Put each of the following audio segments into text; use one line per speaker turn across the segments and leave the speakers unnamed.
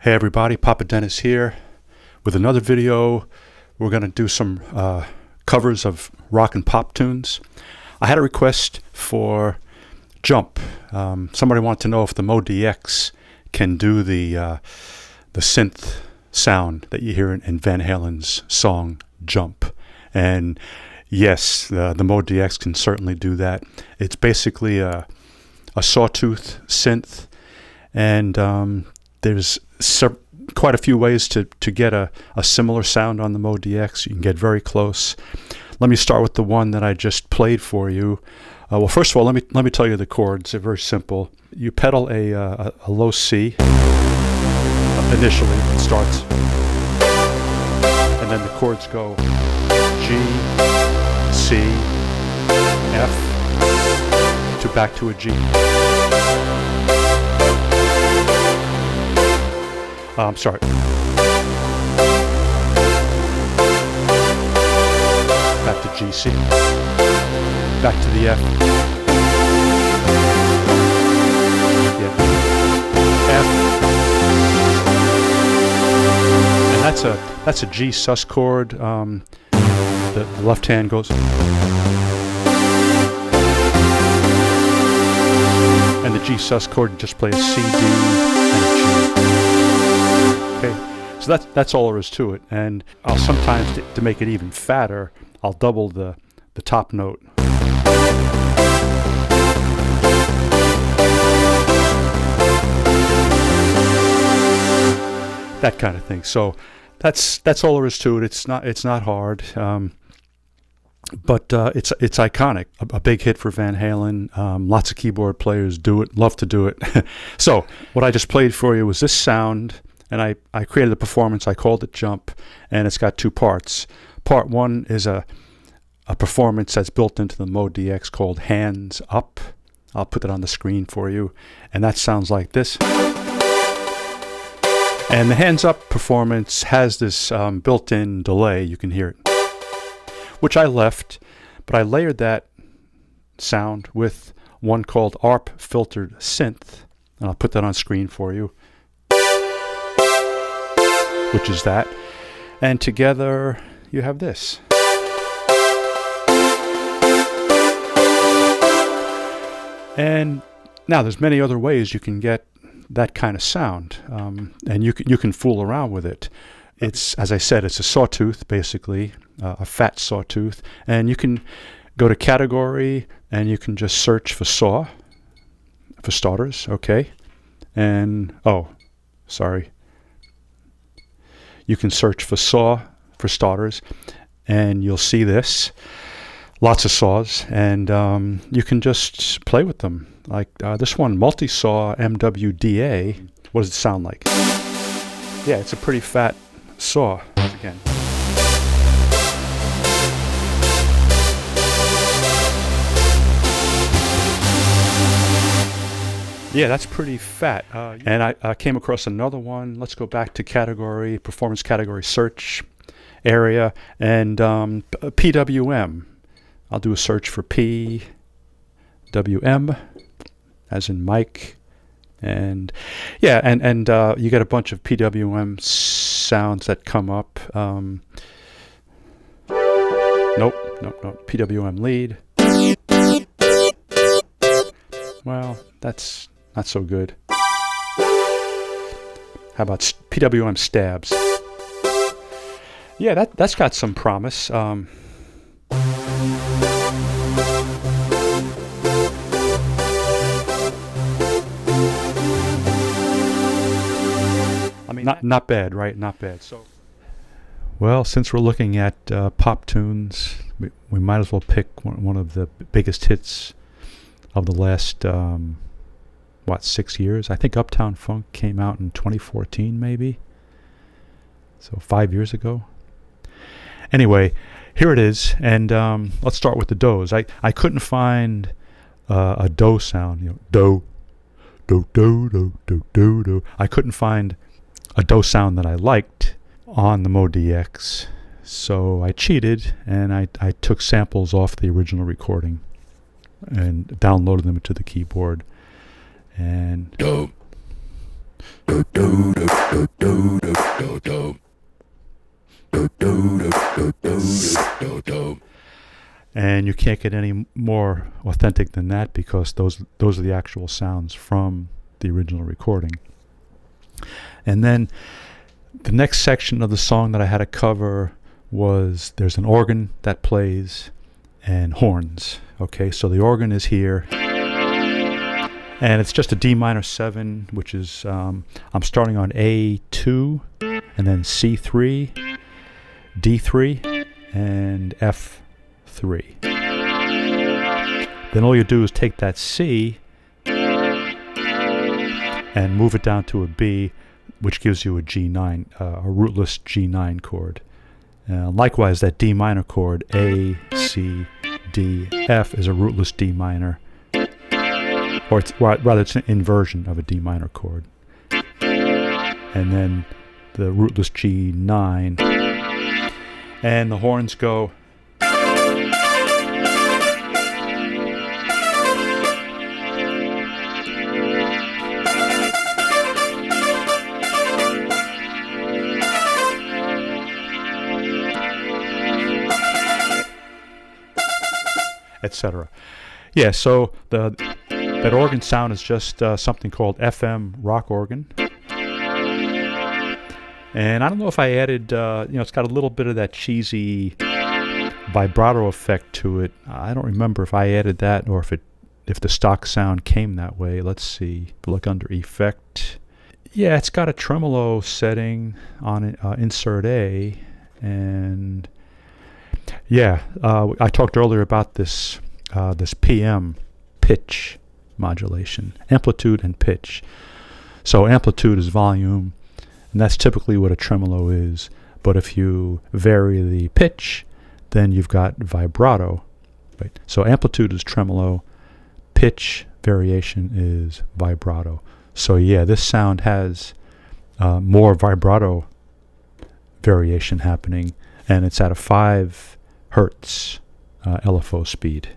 Hey everybody, Papa Dennis here with another video. We're going to do some covers of rock and pop tunes. I had a request for Jump. Somebody wanted to know if the MODX can do the synth sound that you hear in Van Halen's song Jump. And yes, the MODX can certainly do that. It's basically a Sawtooth synth, and there's quite a few ways to get a similar sound on the MODX. You can get very close. Let me start with the one that I just played for you. Well, first of all, let me tell you the chords. They're very simple. You pedal a low C initially. It starts, and then the chords go G, C, F, to back to a G. I'm sorry. Back to G, C. Back to the F. Yeah. F. And that's a G sus chord. The left hand goes. And the G sus chord just plays C, D, and a G. Okay, so that's all there is to it. And I'll sometimes, to make it even fatter, I'll double the top note. That kind of thing. So that's all there is to it. It's not hard, but it's iconic. A big hit for Van Halen. Lots of keyboard players do it. Love to do it. So what I just played for you was this sound. And I created a performance. I called it Jump, and it's got two parts. Part one is a performance that's built into the MODX called Hands Up. I'll put that on the screen for you. And that sounds like this. And the Hands Up performance has this built-in delay. You can hear it, which I left, but I layered that sound with one called ARP Filtered Synth. And I'll put that on screen for you, which is that. And together you have this. And now there's many other ways you can get that kind of sound, and you can fool around with it. It's, as I said, it's a sawtooth, basically, a fat sawtooth, and you can go to category and you can just search for saw, for starters, okay? And you can search for saw for starters, and you'll see this. Lots of saws, and you can just play with them. Like this one, multi-saw MWDA. What does it sound like? Yeah, it's a pretty fat saw, again. Yeah, that's pretty fat. And I came across another one. Let's go back to category, performance category search area, and PWM. I'll do a search for PWM, as in Mike. And yeah, and you get a bunch of PWM sounds that come up. Nope, PWM lead. Well, that's not so good. How about PWM stabs? Yeah, that's got some promise. I mean, not bad, right? Not bad. So, well, since we're looking at pop tunes, we might as well pick one of the biggest hits of the last 6 years. I think Uptown Funk came out in 2014, maybe. So 5 years ago. Anyway, here it is, and let's start with the do's. I couldn't find a do sound, do, do, do, do, do, do, do. I couldn't find a do sound that I liked on the MODX, so I cheated, and I took samples off the original recording and downloaded them to the keyboard. And And you can't get any more authentic than that because those are the actual sounds from the original recording. And then the next section of the song that I had to cover was there's an organ that plays and horns. Okay, so the organ is here. And it's just a D minor 7, which is, I'm starting on A2, and then C3, D3, and F3. Then all you do is take that C and move it down to a B, which gives you a G9, a rootless G9 chord. Likewise, that D minor chord, A, C, D, F, is a rootless D minor. Or it's an inversion of a D minor chord. And then the rootless G9. And the horns go. Etc. Yeah, so that organ sound is just something called FM rock organ. And I don't know if I added, it's got a little bit of that cheesy vibrato effect to it. I don't remember if I added that or if the stock sound came that way. Let's see. Look under effect. Yeah, it's got a tremolo setting on it, insert A. And yeah, I talked earlier about this PM pitch modulation, amplitude and pitch. So amplitude is volume, and that's typically what a tremolo is. But if you vary the pitch, then you've got vibrato. Right? So amplitude is tremolo, pitch variation is vibrato. So yeah, this sound has more vibrato variation happening, and it's at a 5 hertz LFO speed.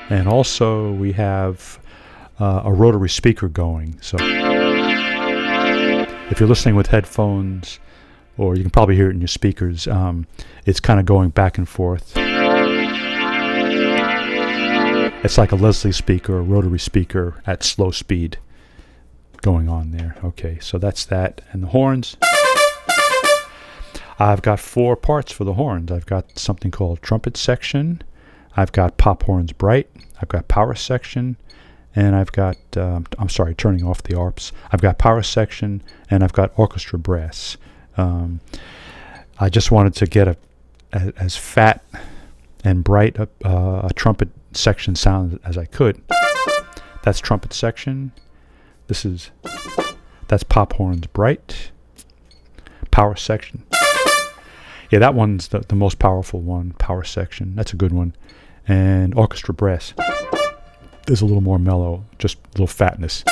And also we have a rotary speaker going. So if you're listening with headphones, or you can probably hear it in your speakers, it's kind of going back and forth. It's like a Leslie speaker, a rotary speaker at slow speed going on there. Okay, so that's that. And the horns, I've got 4 parts for the horns. I've got something called trumpet section. I've got pop horns bright. I've got power section. And I've got, turning off the ARPs. I've got power section, and I've got orchestra brass. I just wanted to get as fat and bright a trumpet section sound as I could. That's trumpet section. That's pop horns bright. Power section. Yeah, that one's the most powerful one, power section. That's a good one. And orchestra brass. There's a little more mellow, just a little fatness.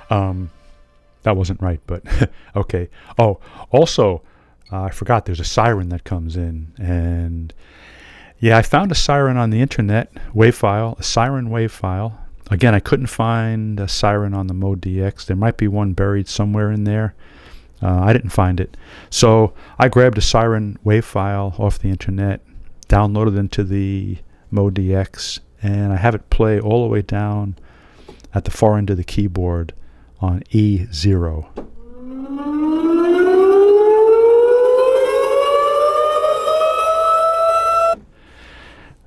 That wasn't right, but okay. Oh, also, I forgot there's a siren that comes in. And yeah, I found a siren on the internet, a siren wave file. Again, I couldn't find a siren on the MODX. There might be one buried somewhere in there. I didn't find it. So I grabbed a siren wave file off the internet, downloaded it into the MODX, and I have it play all the way down at the far end of the keyboard on E0.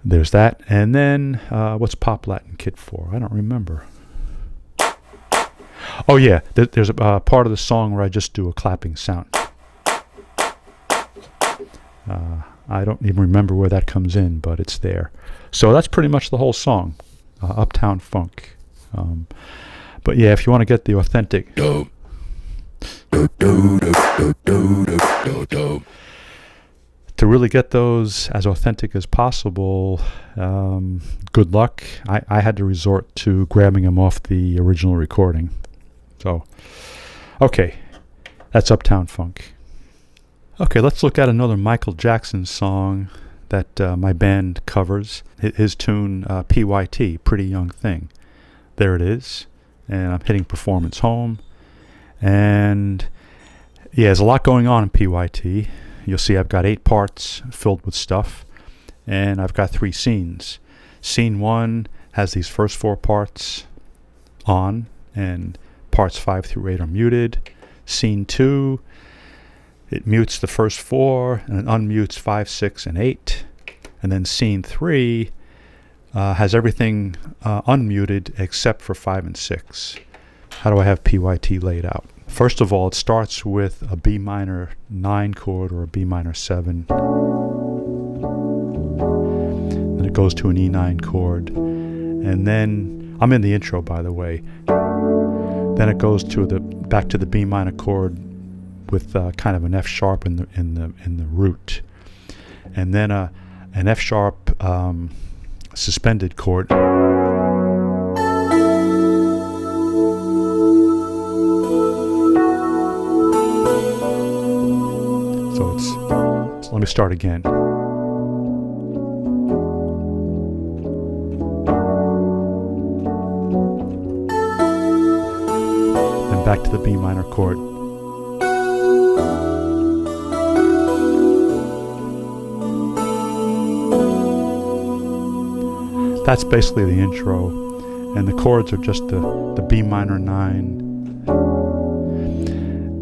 There's that. And then what's Pop Latin Kit for? I don't remember. Oh yeah, there's a part of the song where I just do a clapping sound. I don't even remember where that comes in, but it's there. So that's pretty much the whole song, Uptown Funk. But yeah, if you want to get the authentic, to really get those as authentic as possible, good luck. I had to resort to grabbing them off the original recording. So, okay, that's Uptown Funk. Okay, let's look at another Michael Jackson song. that my band covers, his tune PYT, Pretty Young Thing. There it is, and I'm hitting Performance Home, and yeah, there's a lot going on in PYT. You'll see I've got 8 parts filled with stuff, and I've got 3 scenes. Scene 1 has these first 4 parts on, and parts 5 through 8 are muted. Scene 2, it mutes the first 4 and it unmutes 5, 6, and 8. And then scene 3 has everything unmuted except for 5 and 6. How do I have PYT laid out? First of all, it starts with a B minor 9 chord or a B minor 7. Then it goes to an E9 chord. And then, I'm in the intro by the way. Then it goes to back to the B minor chord with kind of an F sharp in the root, and then an F sharp suspended chord. So let me start again. Then back to the B minor chord. That's basically the intro, and the chords are just the B minor 9.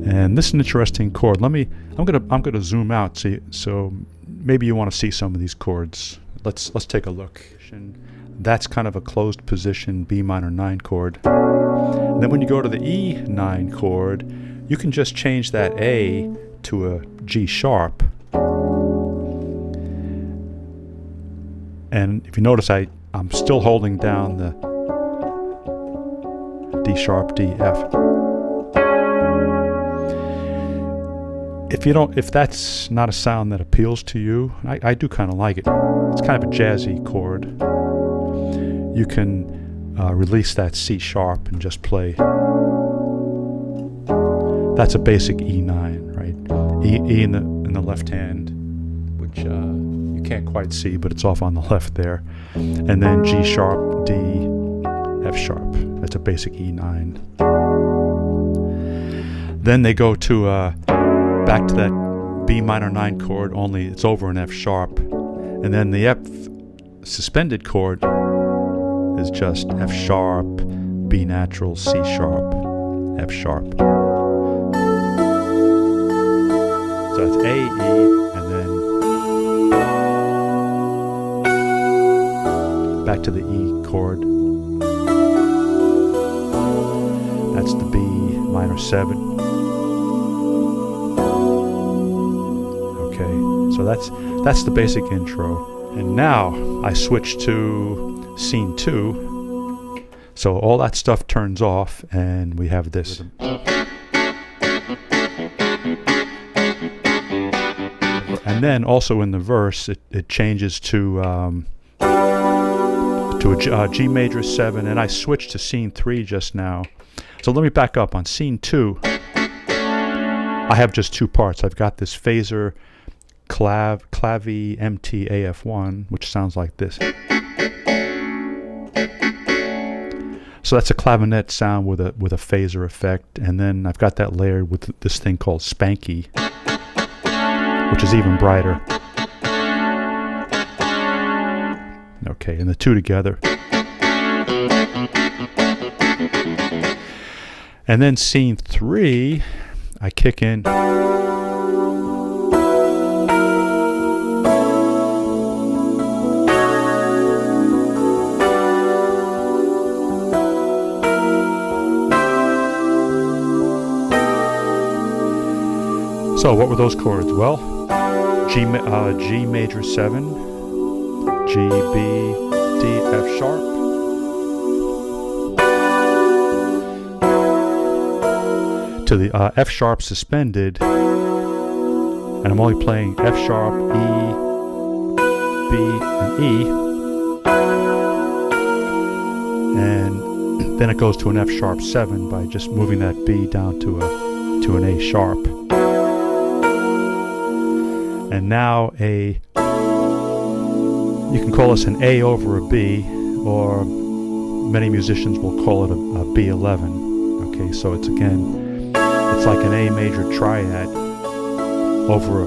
And this is an interesting chord. I'm gonna zoom out so maybe you want to see some of these chords. Let's take a look. That's kind of a closed position B minor 9 chord. And then when you go to the E9 chord, you can just change that A to a G sharp. And if you notice, I'm still holding down the D sharp, D, F. If that's not a sound that appeals to you, I do kind of like it. It's kind of a jazzy chord. You can release that C sharp and just play. That's a basic E9, right? E in the left hand, which you can't quite see, but it's off on the left there. And then G sharp, D, F sharp. That's a basic E9. Then they go to back to that B minor 9 chord, only it's over an F sharp. And then the F suspended chord is just F sharp, B natural, C sharp, F sharp. So that's A, E, and then back to the E chord. That's the B minor 7. Okay, so that's the basic intro. And now I switch to scene 2. So all that stuff turns off and we have this. And then also in the verse it changes to a G major 7, and I switched to scene 3 just now. So let me back up. On scene 2 I have just 2 parts. I've got this phaser clavy MT AF1, which sounds like this. So that's a clavinet sound with a phaser effect, and then I've got that layered with this thing called Spanky, which is even brighter. Okay, and the two together. And then scene 3, I kick in. So what were those chords? Well, G major 7, G, B, D, F sharp, to the F sharp suspended, and I'm only playing F sharp, E, B, and E, and then it goes to an F sharp 7 by just moving that B down to an A sharp. And now a You can call this an A over a B, or many musicians will call it a B11. Okay, so it's again, it's like an A major triad over a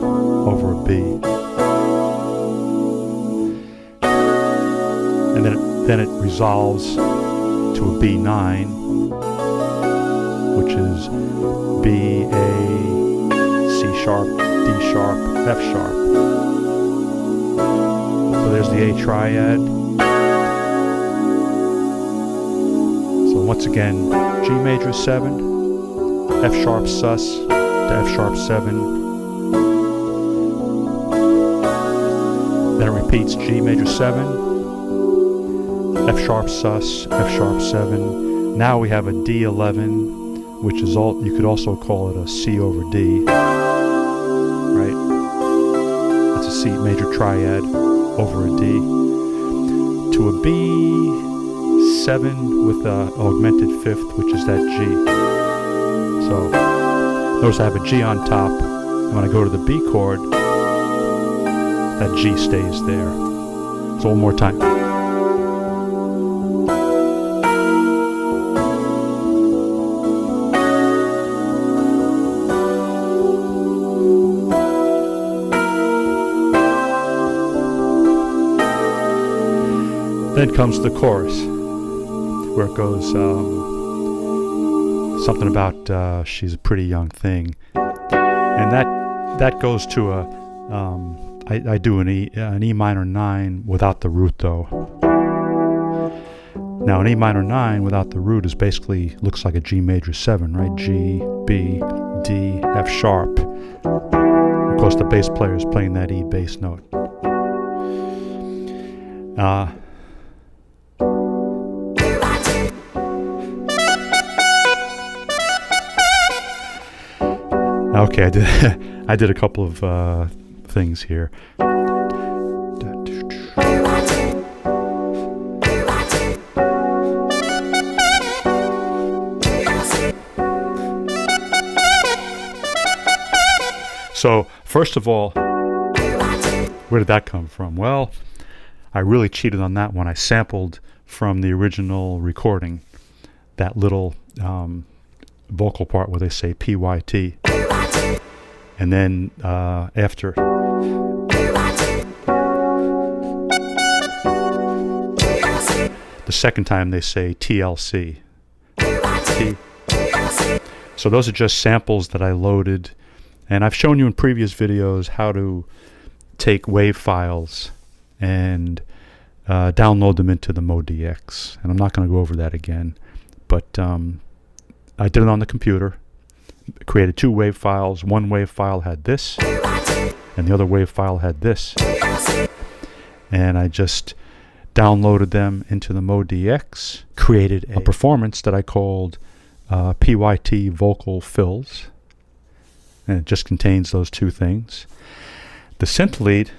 B, and then it resolves to a B9, which is B, A, C sharp, D sharp, F sharp. So there's the A triad. So once again, G major 7, F sharp sus to F sharp 7. Then it repeats G major 7, F sharp sus, F sharp 7. Now we have a D11, which is all, you could also call it a C over D. Right? That's a C major triad over a D. To a B7 with an augmented fifth, which is that G. So notice I have a G on top, and when I go to the B chord, that G stays there. So one more time. Then comes the chorus, where it goes something about she's a pretty young thing, and that goes to a I do an E minor 9 without the root though. Now an E minor 9 without the root is basically looks like a G major 7, right? G, B, D, F sharp. Of course, the bass player is playing that E bass note. Okay, I did a couple of things here. So first of all, where did that come from? Well, I really cheated on that one. I sampled from the original recording that little vocal part where they say PYT. And then after the second time they say TLC. So those are just samples that I loaded, and I've shown you in previous videos how to take wave files and download them into the MODX, and I'm not going to go over that again, but I did it on the computer. Created two wave files. One wave file had this, and the other wave file had this. And I just downloaded them into the MODX, created a performance that I called PYT Vocal Fills. And it just contains those two things. The Synth Lead,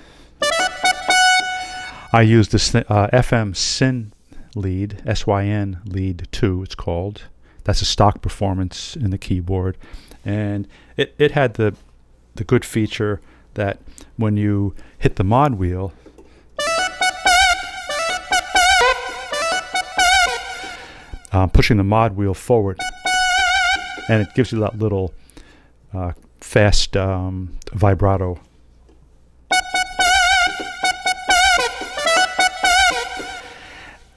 I used this FM Synth Lead, SYN Lead 2 it's called. That's a stock performance in the keyboard, and it had the good feature that when you hit the mod wheel, pushing the mod wheel forward, and it gives you that little fast vibrato.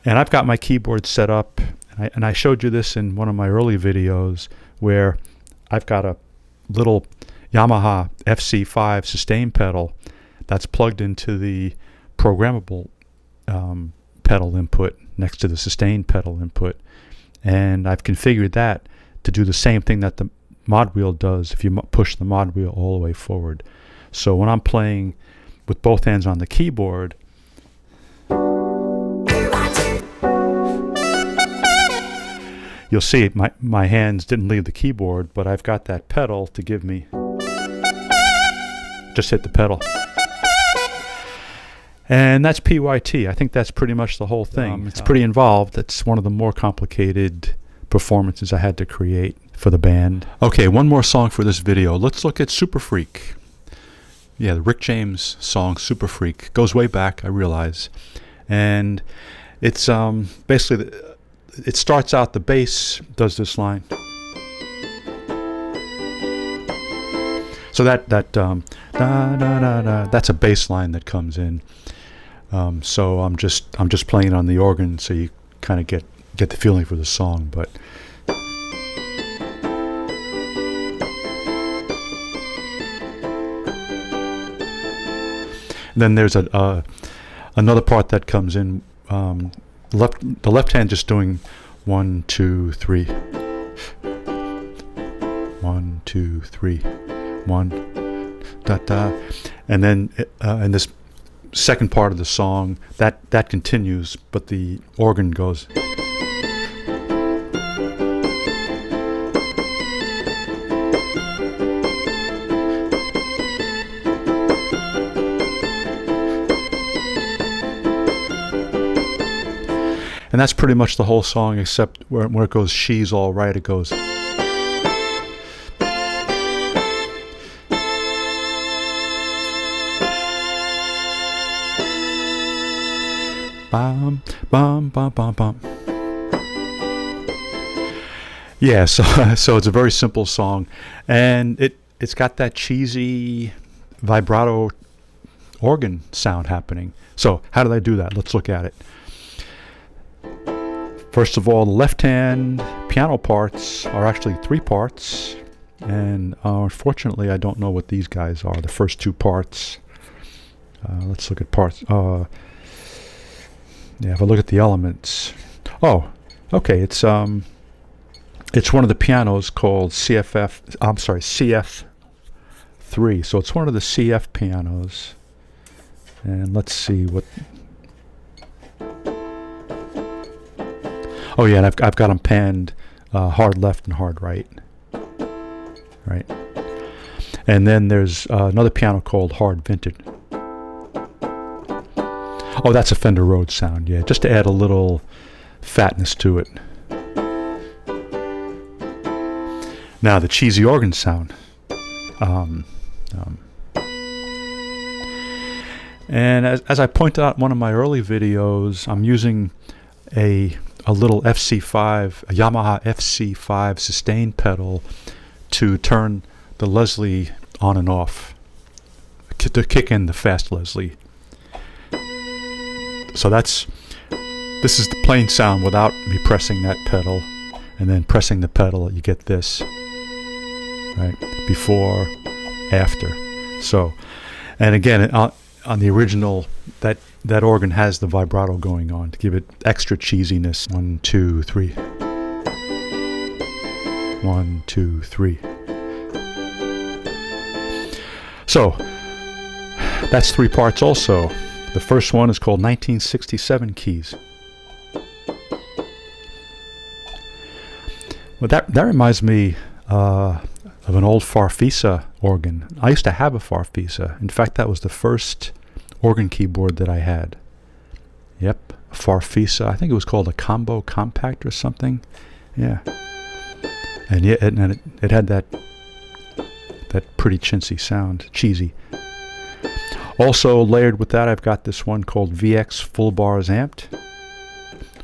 And I've got my keyboard set up. And I showed you this in one of my early videos where I've got a little Yamaha FC5 sustain pedal that's plugged into the programmable pedal input next to the sustain pedal input. And I've configured that to do the same thing that the mod wheel does if you push the mod wheel all the way forward. So when I'm playing with both hands on the keyboard, you'll see my hands didn't leave the keyboard, but I've got that pedal to give me, just hit the pedal. And that's PYT. I think that's pretty much the whole thing. It's pretty involved. It's one of the more complicated performances I had to create for the band. Okay, one more song for this video. Let's look at Superfreak. Yeah, the Rick James song Superfreak goes way back, I realize. And it's basically, it starts out, the bass does this line. So that's a bass line that comes in. So I'm just playing on the organ, so you kind of get the feeling for the song. But then there's another part that comes in. The left hand just doing 1, 2, 3, 1, 2, 3, 1, da da, and then in this second part of the song, that continues, but the organ goes. And that's pretty much the whole song, except where it goes, she's all right, it goes. Bum, bum, bum, bum, bum. Yeah, so it's a very simple song, and it's got that cheesy vibrato organ sound happening. So how did I do that? Let's look at it. First of all, the left-hand piano parts are actually 3 parts, and unfortunately I don't know what these guys are, the first 2 parts. Let's look at parts. Yeah, if I look at the elements. Oh, okay, it's one of the pianos called CF3, so it's one of the CF pianos. And let's see what... Oh yeah, and I've got them panned hard left and hard right. Right. And then there's another piano called Hard Vintage. Oh, that's a Fender Rhodes sound, yeah, just to add a little fatness to it. Now the cheesy organ sound. And as I pointed out in one of my early videos, I'm using a little FC5, a Yamaha FC5 sustain pedal to turn the Leslie on and off, to kick in the fast Leslie. So this is the plain sound without me pressing that pedal, and then pressing the pedal, you get this, right? Before, after. So, and again, on the original, that organ has the vibrato going on to give it extra cheesiness. 1, 2, 3. 1, 2, 3. So that's 3 parts also. The first one is called 1967 Keys. Well, that reminds me of an old Farfisa organ. I used to have a Farfisa. In fact, that was the first organ keyboard that I had. Yep, a Farfisa. I think it was called a Combo Compact or something. Yeah. And yeah, and it had that pretty chintzy sound, cheesy. Also layered with that, I've got this one called VX Full Bars Amped,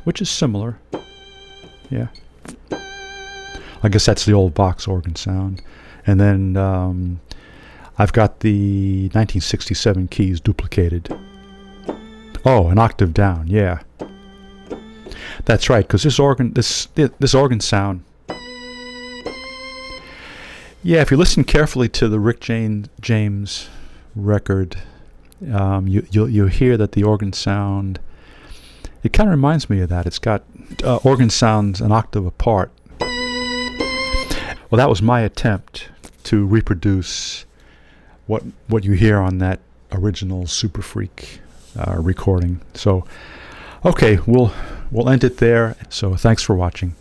which is similar. Yeah. I guess that's the old box organ sound. And then I've got the 1967 Keys duplicated. Oh, an octave down, yeah. That's right, because this organ sound. Yeah, if you listen carefully to the Rick James record, you'll hear that the organ sound, it kind of reminds me of that. It's got organ sounds an octave apart. Well, that was my attempt to reproduce what you hear on that original Superfreak recording. So, okay, we'll end it there. So, thanks for watching.